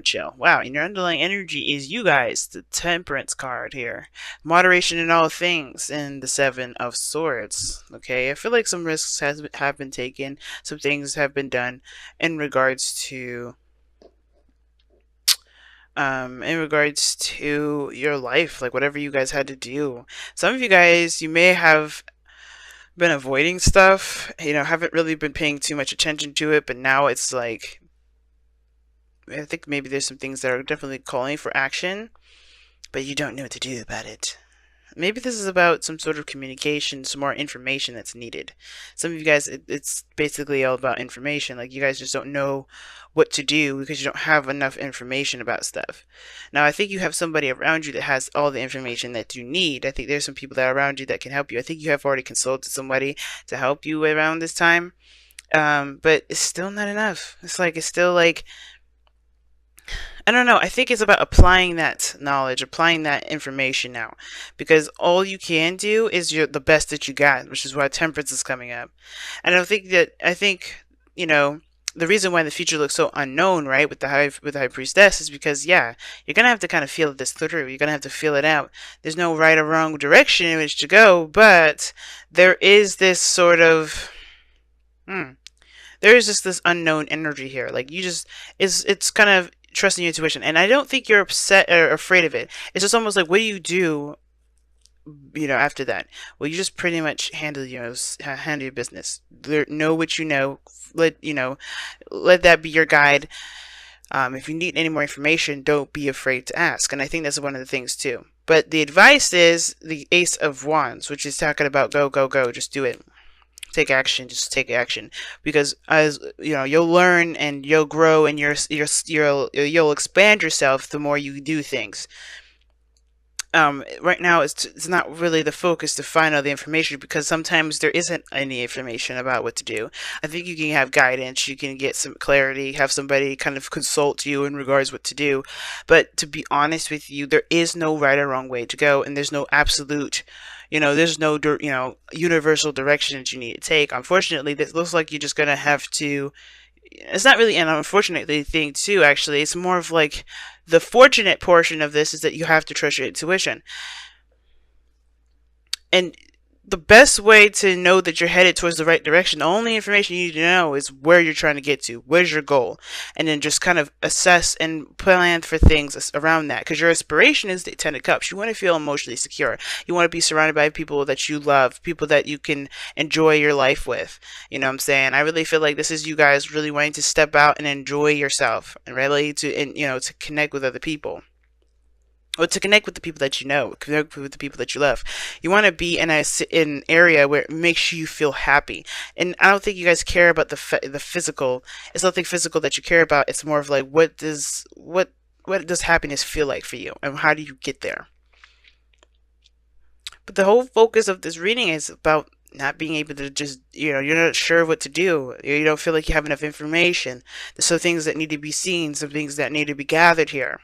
chill. Wow, and your underlying energy is you guys, the Temperance card here. Moderation in all things, and the Seven of Swords. Okay, I feel like some risks have been taken, some things have been done in regards to your life, like whatever you guys had to do. Some of you guys, you may have been avoiding stuff, haven't really been paying too much attention to it, but now it's like, I think maybe there's some things that are definitely calling for action, but you don't know what to do about it. Maybe this is about some sort of communication, some more information that's needed. Some of you guys, it's basically all about information. Like, you guys just don't know what to do because you don't have enough information about stuff. Now, I think you have somebody around you that has all the information that you need. I think there's some people that are around you that can help you. I think you have already consulted somebody to help you around this time. But it's still not enough. It's still like, I don't know. I think it's about applying that knowledge, applying that information now, because all you can do is the best that you got, which is why temperance is coming up. And I think you know the reason why the future looks so unknown, right, with the high priestess, is because yeah, you're gonna have to kind of feel this through. You're gonna have to feel it out. There's no right or wrong direction in which to go, but there is this sort of hmm, there is just this unknown energy here. Like, you just it's kind of trusting your intuition, and I don't think you're upset or afraid of it. It's just almost like, what do you do? After that, well, you just pretty much handle your business. Know what you know. Let that be your guide. If you need any more information, don't be afraid to ask. And I think that's one of the things too. But the advice is the Ace of Wands, which is talking about go, go, go. Just do it. Take action. Just take action, because as you'll learn and you'll grow, and you'll expand yourself the more you do things. Right now it's not really the focus to find all the information, because sometimes there isn't any information about what to do. I think you can have guidance, you can get some clarity, have somebody kind of consult you in regards what to do. But to be honest with you, there is no right or wrong way to go, and there's no absolute, there's no universal direction that you need to take. Unfortunately, this looks like you're just gonna have to. It's not really an unfortunate thing too, actually. It's more of like, the fortunate portion of this is that you have to trust your intuition. And the best way to know that you're headed towards the right direction, the only information you need to know is where you're trying to get to, where's your goal, and then just kind of assess and plan for things around that. Because your aspiration is the Ten of Cups. You want to feel emotionally secure. You want to be surrounded by people that you love, people that you can enjoy your life with. You know what I'm saying? I really feel like this is you guys really wanting to step out and enjoy yourself, and really to connect with other people, or to connect with the people that you know, connect with the people that you love. You want to be in an area where it makes you feel happy. And I don't think you guys care about the physical. It's nothing physical that you care about. It's more of like, what does happiness feel like for you, and how do you get there? But the whole focus of this reading is about not being able to just, you're not sure what to do. You don't feel like you have enough information. There's some things that need to be seen, some things that need to be gathered here.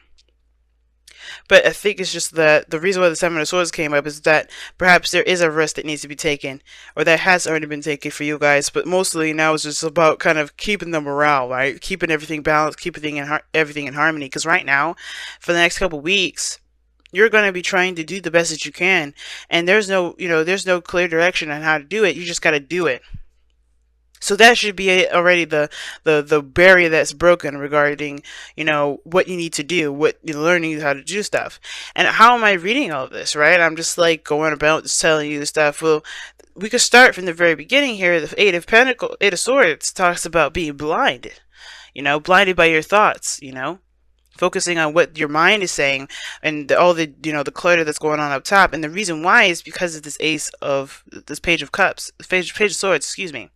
But I think it's just that the reason why the Seven of Swords came up is that perhaps there is a risk that needs to be taken, or that has already been taken for you guys. But mostly now it's just about kind of keeping the morale, right? Keeping everything balanced, keeping everything in harmony. Because right now, for the next couple weeks, you're going to be trying to do the best that you can, and there's no clear direction on how to do it. You just got to do it. So that should be already the barrier that's broken regarding, what you need to do, what you're learning how to do stuff. And how am I reading all of this, right? I'm just like going about just telling you the stuff. Well, we could start from the very beginning here. The Eight of Swords talks about being blinded, blinded by your thoughts, focusing on what your mind is saying, and all the clutter that's going on up top. And the reason why is because of this Page of Cups, Page of Swords, excuse me.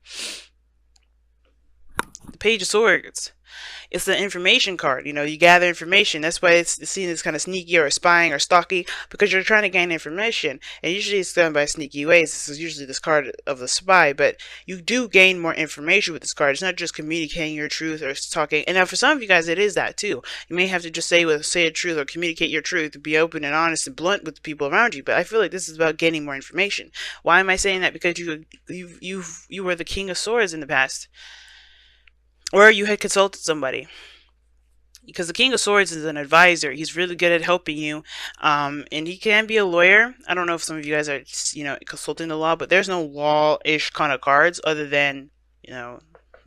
The Page of Swords. It's the information card. You gather information. That's why it's seen as kind of sneaky or spying or stalky, because you're trying to gain information. And usually it's done by sneaky ways. This is usually this card of the spy, but you do gain more information with this card. It's not just communicating your truth or talking. And now for some of you guys, it is that too. You may have to just say a truth or communicate your truth, be open and honest and blunt with the people around you. But I feel like this is about gaining more information. Why am I saying that? Because you were the King of Swords in the past, or you had consulted somebody. because the King of Swords is an advisor. He's really good at helping you, and he can be a lawyer. I don't know if some of you guys are, consulting the law, but there's no law-ish kind of cards other than,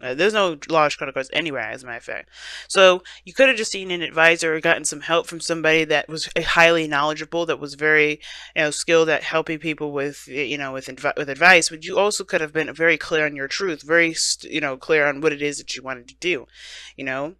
there's no law-ish kind of cards anywhere, as a matter of fact. So you could have just seen an advisor or gotten some help from somebody that was highly knowledgeable, that was very, skilled at helping people with, with advice. But you also could have been very clear on your truth, very, clear on what it is that you wanted to do, you know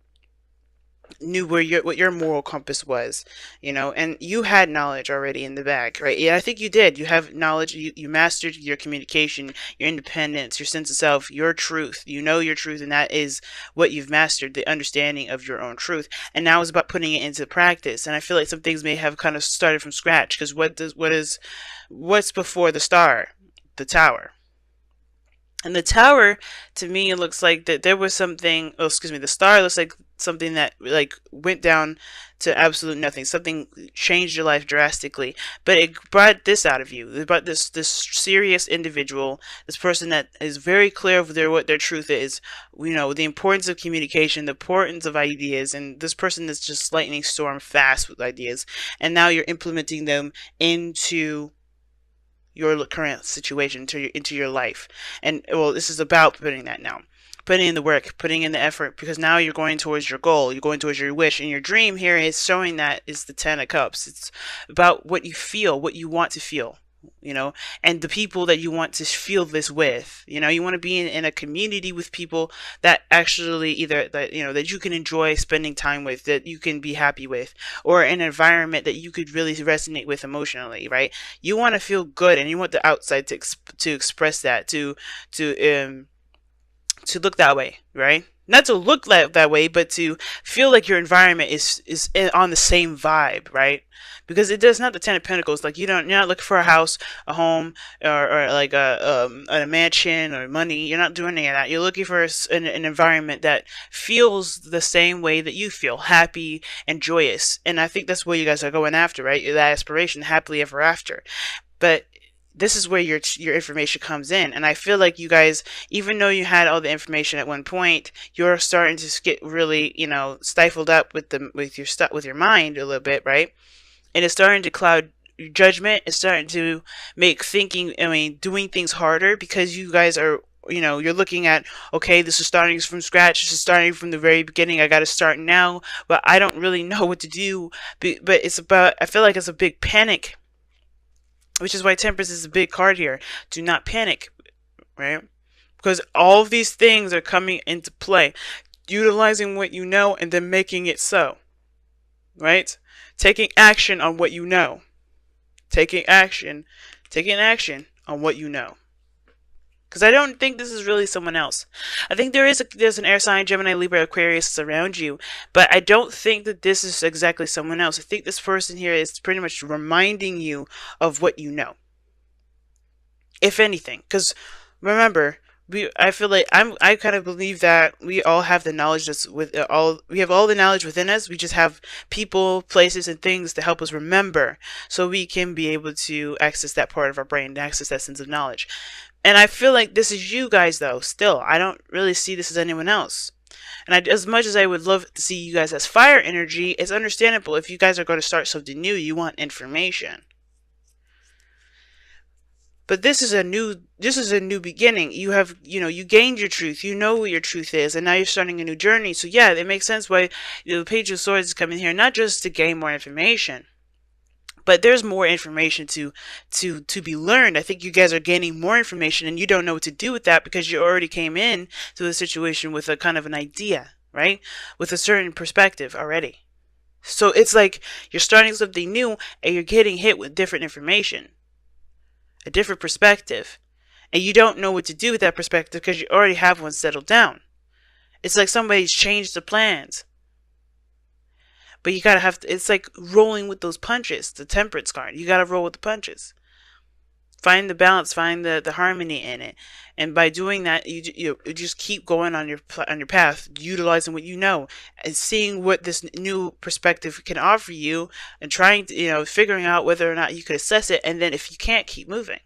knew what your moral compass was, and you had knowledge already in the bag, right? Yeah, I think you did. You have knowledge. You mastered your communication, your independence, your sense of self, your truth. You know your truth, and that is what you've mastered, the understanding of your own truth. And now it's about putting it into practice. And I feel like some things may have kind of started from scratch, because what's before the star? The tower. And the tower, to me, it looks like that there was something. Oh, excuse me. The star looks like something that like went down to absolute nothing. Something changed your life drastically, but it brought this out of you. It brought this serious individual, this person that is very clear of what their truth is. The importance of communication, the importance of ideas, and this person is just lightning storm fast with ideas. And now you're implementing them into your current situation, into your life. And well, this is about putting that now, putting in the work, putting in the effort, because now you're going towards your goal, you're going towards your wish. And your dream here is showing that is the 10 of Cups. It's about what you feel, what you want to feel, and the people that you want to feel this with. You want to be in a community with people that actually either that you can enjoy spending time with, that you can be happy with, or an environment that you could really resonate with emotionally, right? You want to feel good, and you want the outside to express that, to look that way, right? Not to look that way, but to feel like your environment is on the same vibe, right? Because it does not the 10 of Pentacles. Like you're not looking for a house, a home, or like a mansion or money. You're not doing any of that. You're looking for an environment that feels the same way that you feel, happy and joyous. And I think that's what you guys are going after, right? That aspiration, happily ever after. But this is where your information comes in. And I feel like you guys, even though you had all the information at one point, you're starting to get really, stifled up with your mind a little bit, right? And it's starting to cloud your judgment. It's starting to make doing things harder, because you guys are, you're looking at, okay, this is starting from scratch. This is starting from the very beginning. I got to start now, but I don't really know what to do. But I feel like it's a big panic, which is why Temperance is a big card here. Do not panic, right? Because all of these things are coming into play. Utilizing what you know and then making it so, right? Taking action on what you know. Taking action on what you know. Because I don't think this is really someone else. I think there's an air sign, Gemini, Libra, Aquarius around you, but I don't think that this is exactly someone else. I think this person here is pretty much reminding you of what you know, if anything. Because remember, I feel like I kind of believe that we all have the knowledge we have all the knowledge within us. We just have people, places, and things to help us remember, so we can be able to access that part of our brain, to access that sense of knowledge. And I feel like this is you guys, though. Still, I don't really see this as anyone else. And as much as I would love to see you guys as fire energy, it's understandable. If you guys are going to start something new, you want information. But this is a new beginning. You have, you gained your truth. You know what your truth is, and now you're starting a new journey. So yeah, it makes sense why the Page of Swords is coming here, not just to gain more information, but there's more information to be learned. I think you guys are gaining more information, and you don't know what to do with that, because you already came in to the situation with a kind of an idea, right? With a certain perspective already. So it's like you're starting something new, and you're getting hit with different information, a different perspective, and you don't know what to do with that perspective because you already have one settled down. It's like somebody's changed the plans. But you gotta it's like rolling with those punches, the Temperance card. You gotta roll with the punches. Find the balance, find the harmony in it. And by doing that, you just keep going on your path, utilizing what you know, and seeing what this new perspective can offer you, and trying to, figuring out whether or not you could assess it. And then if you can't, keep moving.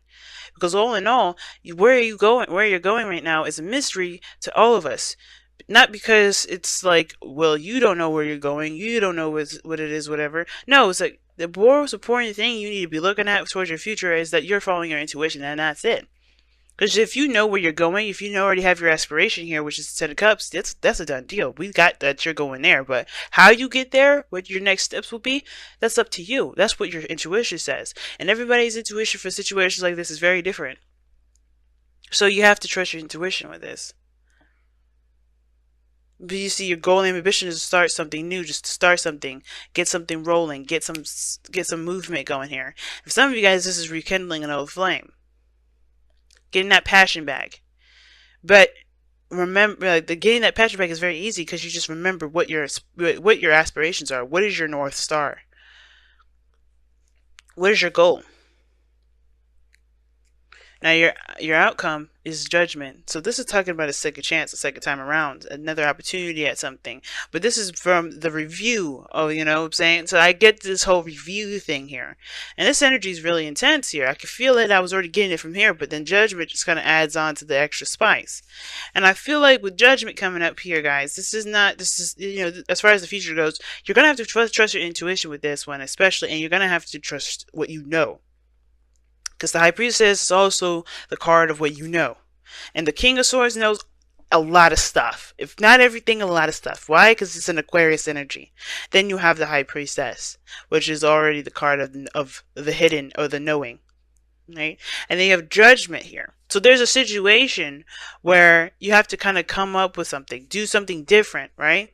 Because all in all, where you're going right now is a mystery to all of us. Not because it's like, well, you don't know where you're going, you don't know what it is, whatever. No, it's like the most important thing you need to be looking at towards your future is that you're following your intuition, and that's it. Because if you know where you're going, if you already have your aspiration here, which is the Ten of Cups, that's a done deal. We got that you're going there. But how you get there, what your next steps will be, that's up to you. That's what your intuition says. And everybody's intuition for situations like this is very different. So you have to trust your intuition with this. But you see, your goal and ambition is to start something new, just to start something, get something rolling, get some movement going here. For some of you guys, this is rekindling an old flame, getting that passion back. But remember, getting that passion back is very easy because you just remember what your aspirations are. What is your North Star? What is your goal? Now your outcome is judgment. So this is talking about a second chance, a second time around, another opportunity at something. But this is from the review of, you know what I'm saying? So I get this whole review thing here. And this energy is really intense here. I could feel it. I was already getting it from here, but then judgment just kind of adds on to the extra spice. And I feel like with judgment coming up here, guys, this is, you know, as far as the future goes, you're going to have to trust your intuition with this one, especially, and you're going to have to trust what you know. Because the High Priestess is also the card of what you know. And the King of Swords knows a lot of stuff. If not everything, a lot of stuff. Why? Because it's an Aquarius energy. Then you have the High Priestess, which is already the card of the hidden or the knowing. Right? And then you have Judgment here. So there's a situation where you have to kind of come up with something. Do something different, right?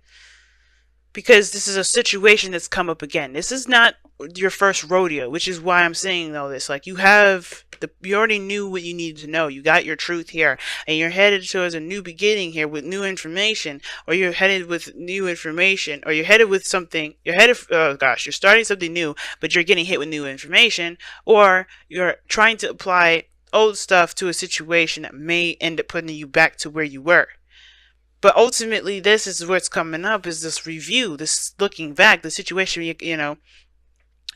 Because this is a situation that's come up again. This is not your first rodeo, which is why I'm saying all this. Like, you already knew what you needed to know. You got your truth here, and you're headed towards a new beginning here with new information, or you're headed with new information, or you're headed with something. You're starting something new, but you're getting hit with new information, or you're trying to apply old stuff to a situation that may end up putting you back to where you were. But ultimately, this is what's coming up, is this review, this looking back, the situation, you know,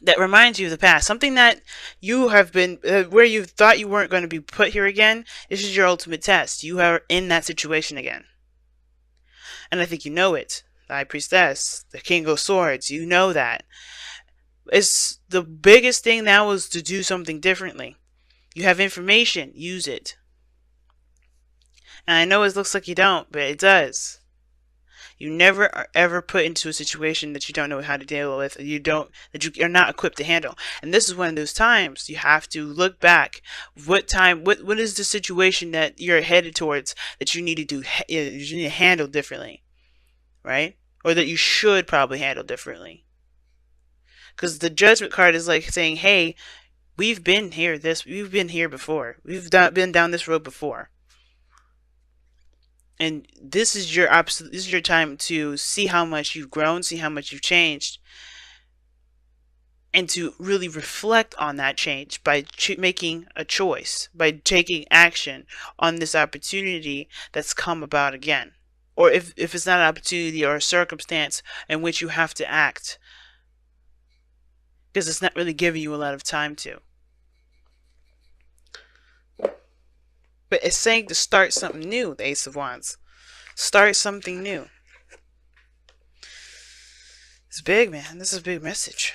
that reminds you of the past. Something that you have been, where you thought you weren't going to be put here again. This is your ultimate test. You are in that situation again. And I think you know it. The High Priestess, the King of Swords, you know that. It's the biggest thing now is to do something differently. You have information, use it. And I know it looks like you don't, but it does. You never are ever put into a situation that you don't know how to deal with, that you are not equipped to handle. And this is one of those times you have to look back. What is the situation that you're headed towards that you need to handle differently, right? Or that you should probably handle differently. Because the Judgment card is like saying, hey, we've been here before. We've been down this road before. And this is your time to see how much you've grown, see how much you've changed, and to really reflect on that change by making a choice, by taking action on this opportunity that's come about again. Or if it's not an opportunity or a circumstance in which you have to act, because it's not really giving you a lot of time to. But it's saying to start something new, the Ace of Wands. Start something new. It's big, man. This is a big message.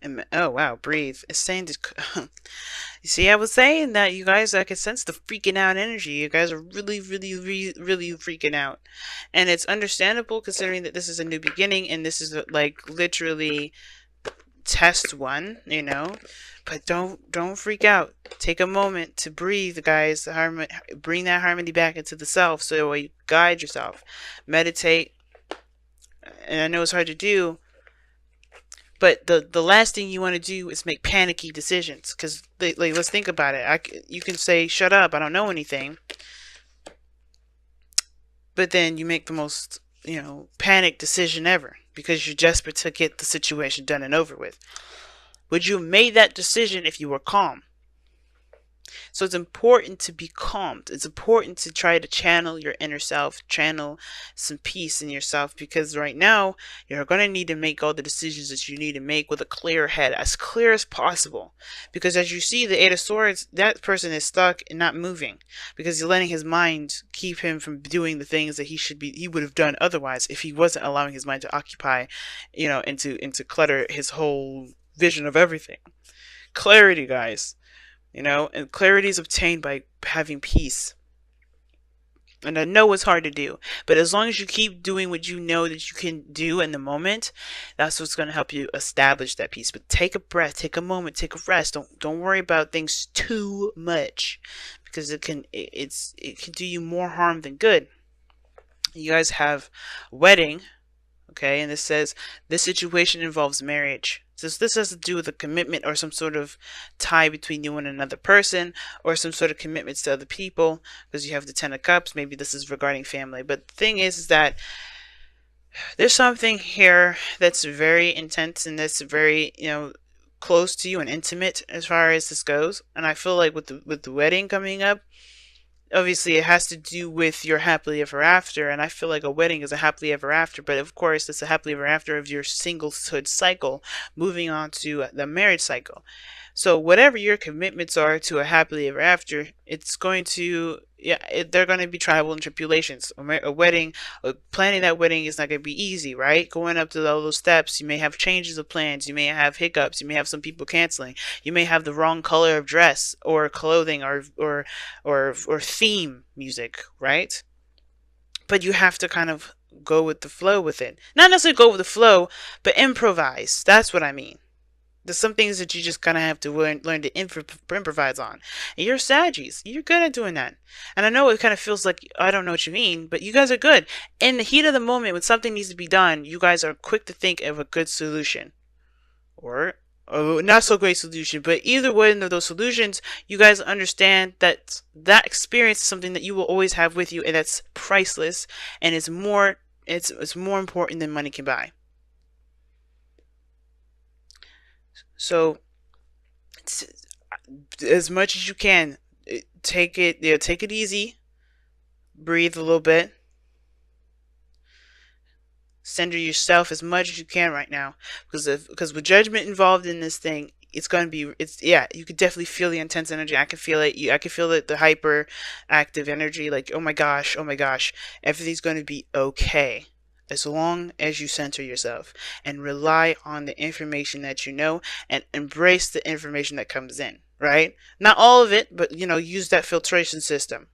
And, oh, wow. Breathe. It's saying to... You see, I was saying that you guys, I could sense the freaking out energy. You guys are really, really, really freaking out. And it's understandable considering that this is a new beginning and this is like literally test one, you know. But don't freak out. Take a moment to breathe, guys. Bring that harmony back into the self so you guide yourself. Meditate. And I know it's hard to do. But the last thing you want to do is make panicky decisions. Because, like, let's think about it. You can say, shut up, I don't know anything. But then you make the most, you know, panic decision ever. Because you're desperate to get the situation done and over with. Would you have made that decision if you were calm? So it's important to be calmed. It's important to try to channel your inner self, channel some peace in yourself, because right now you're going to need to make all the decisions that you need to make with a clear head, as clear as possible. Because as you see, the Eight of Swords, that person is stuck and not moving because he's letting his mind keep him from doing the things that he would have done otherwise if he wasn't allowing his mind to occupy, and to clutter his whole vision of everything. Clarity, guys. And clarity is obtained by having peace. And I know it's hard to do, but as long as you keep doing what you know that you can do in the moment, that's what's going to help you establish that peace. But take a breath, take a moment, take a rest. Don't worry about things too much, because it can do you more harm than good. You guys have a wedding, okay, and this says this situation involves marriage. So this has to do with a commitment or some sort of tie between you and another person, or some sort of commitments to other people, because you have the Ten of Cups. Maybe this is regarding family. But the thing is that there's something here that's very intense and that's very, close to you and intimate as far as this goes. And I feel like with the wedding coming up, obviously it has to do with your happily ever after, and I feel like a wedding is a happily ever after, but of course it's a happily ever after of your singlehood cycle moving on to the marriage cycle. So whatever your commitments are to a happily ever after, it's going to, they're going to be trials and tribulations. A wedding, planning that wedding is not going to be easy, right? Going up to all those steps, you may have changes of plans, you may have hiccups, you may have some people canceling, you may have the wrong color of dress or clothing or theme music, right? But you have to kind of go with the flow with it. Not necessarily go with the flow, but improvise. That's what I mean. There's some things that you just kind of have to learn to improvise on. And you're Saggies. You're good at doing that. And I know it kind of feels like, I don't know what you mean, but you guys are good. In the heat of the moment, when something needs to be done, you guys are quick to think of a good solution. Or a not so great solution. But either one of those solutions, you guys understand that that experience is something that you will always have with you, and that's priceless. And it's more important than money can buy. So, as much as you can, take it easy, breathe a little bit, center yourself as much as you can right now, because with judgment involved in this thing, it's going to be, you could definitely feel the intense energy. I can feel it. I can feel the hyper active energy, like, oh my gosh, everything's going to be okay. As long as you center yourself and rely on the information that you know and embrace the information that comes in, right? Not all of it, but use that filtration system.